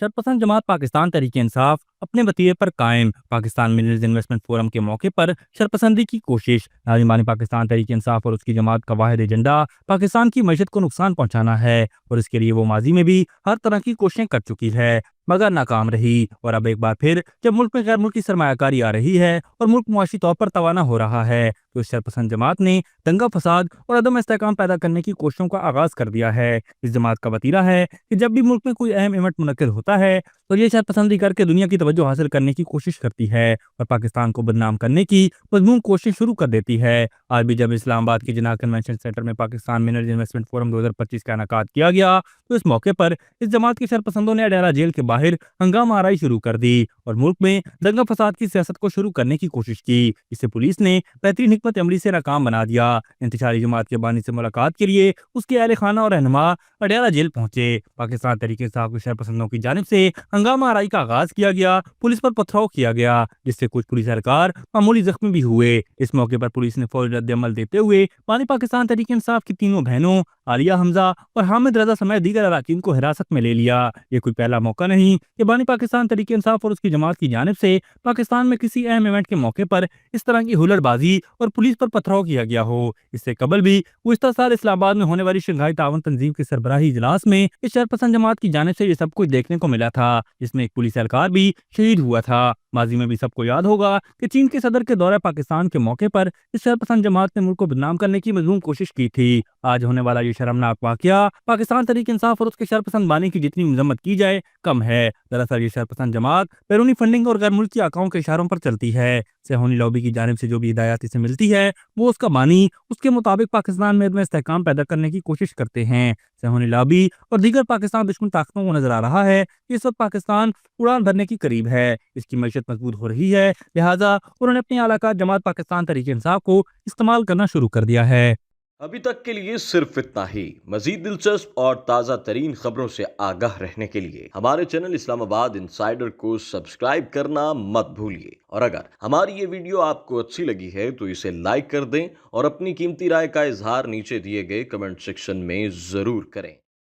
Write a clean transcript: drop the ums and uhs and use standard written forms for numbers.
शरपसंद जमात पाकिस्तान तहरीक-ए-इंसाफ अपने वतीरे पर कायम। पाकिस्तान मिनरल्स इन्वेस्टमेंट फोरम के मौके पर शरपसंदी की कोशिश। नाज़िम पाकिस्तान तहरीक-ए-इंसाफ और उसकी जमात का वाहिद एजेंडा पाकिस्तान की मईशत को नुकसान पहुंचाना है और इसके लिए वो माजी में भी हर तरह की कोशिशें कर चुकी है मगर नाकाम रही। और अब एक बार फिर जब मुल्क में गैर मुल्की सरमायाकारी आ रही है और मुल्क मुआशी तौर पर तवाना हो रहा है तो इस शरपसंद जमात ने दंगा फसाद और अदम इस्तेहकाम पैदा करने की कोशिशों का आगाज कर दिया है। इस जमात का वतीरा है कि जब भी मुल्क में कोई अहम इवेंट मुनक्किद होता है तो ये शरपसंदी करके दुनिया की तवज्जो हासिल करने की कोशिश करती है और पाकिस्तान को बदनाम करने की मजमून कोशिश शुरू कर देती है। आज भी जब इस्लामाबाद के जिन्ना कन्वेंशन सेंटर में पाकिस्तान मिनरल्स इन्वेस्टमेंट फोरम 2025 का इनेकाद किया गया तो इस मौके पर इस जमात के शरपसंदों ने अडयाला जेल के बाहर हंगामा आराई शुरू कर दी और मुल्क में दंगा फसाद की सियासत को शुरू करने की कोशिश की। इसे पुलिस ने बेहतरीन हिकमत अमली से नाकाम बना दिया। इंतशारी जमात के बानी से मुलाकात के लिए उसके अहल खाना और रहनुमा अडयाला जेल पहुंचे। पाकिस्तान तहरीक-ए-इंसाफ के शरपसंदों की जानिब से हंगामा आराई का आगाज किया गया, पुलिस पर पथराव किया गया जिससे कुछ पुलिस एहलकार मामूली जख्मी भी हुए। इस मौके पर पुलिस ने फौरी रद्द-ए-अमल देते हुए बानी पाकिस्तान तहरीक-ए-इंसाफ की तीनों बहनों आलिया हमजा और हामिद रजा समेत दीगर अराकीन को हिरासत में ले लिया। ये कोई पहला मौका नहीं कि बानी पाकिस्तान तहरीक-ए-इंसाफ और उसकी जमात की जानिब से पाकिस्तान में किसी अहम इवेंट के मौके पर इस तरह की हुल्लड़बाजी और पुलिस पर पथराव किया गया हो। इससे कबल भी गुज़िश्ता साल इस्लामाबाद में होने वाली शंघाई ताउन तंजीम के सरबराही इजलास में इस शरपसंद जमात की जानिब से ये सब कुछ देखने को मिला था, जिसमें एक पुलिस एहलकार भी शहीद हुआ था। माजी में भी सबको याद होगा कि चीन के सदर के दौरे पाकिस्तान के मौके पर इस शरपसंद जमात ने मुल्क को बदनाम करने की मजमून कोशिश की थी। आज होने वाला ये शर्मनाक वाकया पाकिस्तान तहरीक-ए-इंसाफ और उसके शरपसंद बानी की जितनी मजम्मत की जाए कम है। दरअसल ये शरपसंद जमात बैरूनी फंडिंग और गैर मुल्की आकाओं के इशारों पर चलती है। सेहोनी लॉबी की जानिब से जो भी हिदायत इसे मिलती है वो उसका बानी उसके मुताबिक पाकिस्तान में इस्तेहकाम पैदा करने की कोशिश करते हैं। सेहोनी लॉबी और दीगर पाकिस्तान दुश्मन ताकतों को नजर आ रहा है कि इस वक्त पाकिस्तान उड़ान भरने की करीब है, इसकी मईशत मजबूत हो रही है, लिहाजा उन्होंने अपनी आलाकात जमात पाकिस्तान तहरीक-ए-इंसाफ को इस्तेमाल करना शुरू कर दिया है। अभी तक के लिए सिर्फ इतना ही। मजीद दिलचस्प और ताज़ा तरीन खबरों से आगाह रहने के लिए हमारे चैनल इस्लामाबाद इंसाइडर को सब्सक्राइब करना मत भूलिए। और अगर हमारी ये वीडियो आपको अच्छी लगी है तो इसे लाइक कर दें और अपनी कीमती राय का इजहार नीचे दिए गए कमेंट सेक्शन में ज़रूर करें।